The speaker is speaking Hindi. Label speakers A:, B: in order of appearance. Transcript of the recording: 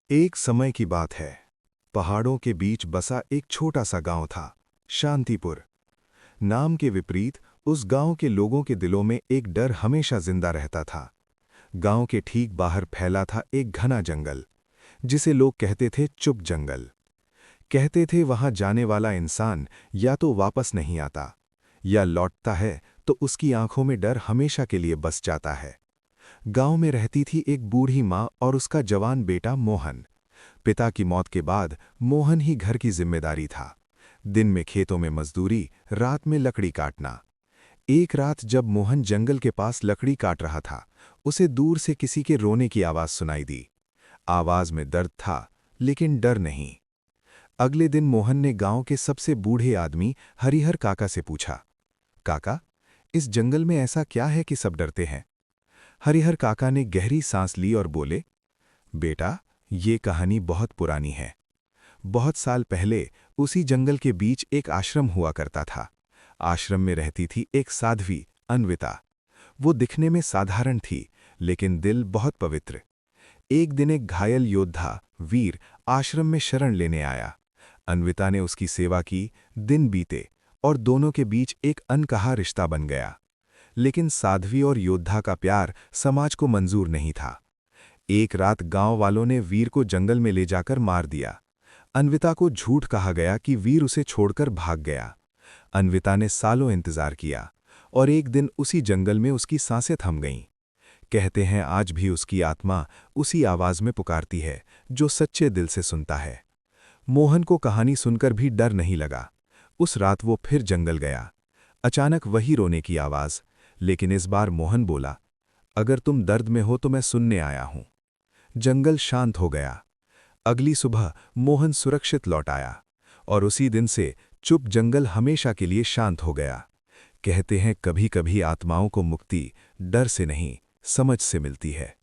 A: एक समय की बात है। पहाड़ों के बीच बसा एक छोटा सा गांव था, शांतिपुर। नाम के विपरीत उस गांव के लोगों के दिलों में एक डर हमेशा जिंदा रहता था। गांव के ठीक बाहर फैला था एक घना जंगल, जिसे लोग कहते थे चुप जंगल। कहते थे वहां जाने वाला इंसान या तो वापस नहीं आता, या लौटता है तो उसकी आंखों में डर हमेशा के लिए बस जाता है। गांव में रहती थी एक बूढ़ी माँ और उसका जवान बेटा मोहन। पिता की मौत के बाद मोहन ही घर की जिम्मेदारी था। दिन में खेतों में मजदूरी, रात में लकड़ी काटना। एक रात जब मोहन जंगल के पास लकड़ी काट रहा था, उसे दूर से किसी के रोने की आवाज सुनाई दी। आवाज में दर्द था, लेकिन डर नहीं। अगले दिन मोहन ने गांव के सबसे बूढ़े आदमी हरिहर काका से पूछा, काका, इस जंगल में ऐसा क्या है कि सब डरते हैं? हरिहर काका ने गहरी सांस ली और बोले, बेटा, ये कहानी बहुत पुरानी है। बहुत साल पहले उसी जंगल के बीच एक आश्रम हुआ करता था। आश्रम में रहती थी एक साध्वी, अन्विता। वो दिखने में साधारण थी, लेकिन दिल बहुत पवित्र। एक दिन एक घायल योद्धा, वीर, आश्रम में शरण लेने आया। अन्विता ने उसकी सेवा की, दिन बीते, और दोनों के बीच एक अनकहा रिश्ता बन गया। लेकिन साध्वी और योद्धा का प्यार समाज को मंजूर नहीं था। एक रात गांव वालों ने वीर को जंगल में ले जाकर मार दिया। अन्विता को झूठ कहा गया कि वीर उसे छोड़कर भाग गया। अन्विता ने सालों इंतजार किया, और एक दिन उसी जंगल में उसकी सांसें थम गईं। कहते हैं आज भी उसकी आत्मा उसी आवाज में पुकारती है, जो सच्चे दिल से सुनता है। मोहन को कहानी सुनकर भी डर नहीं लगा। उस रात वो फिर जंगल गया। अचानक वही रोने की आवाज, लेकिन इस बार मोहन बोला, अगर तुम दर्द में हो तो मैं सुनने आया हूं। जंगल शांत हो गया। अगली सुबह मोहन सुरक्षित लौट आया, और उसी दिन से चुप जंगल हमेशा के लिए शांत हो गया। कहते हैं कभी कभी आत्माओं को मुक्ति डर से नहीं, समझ से मिलती है।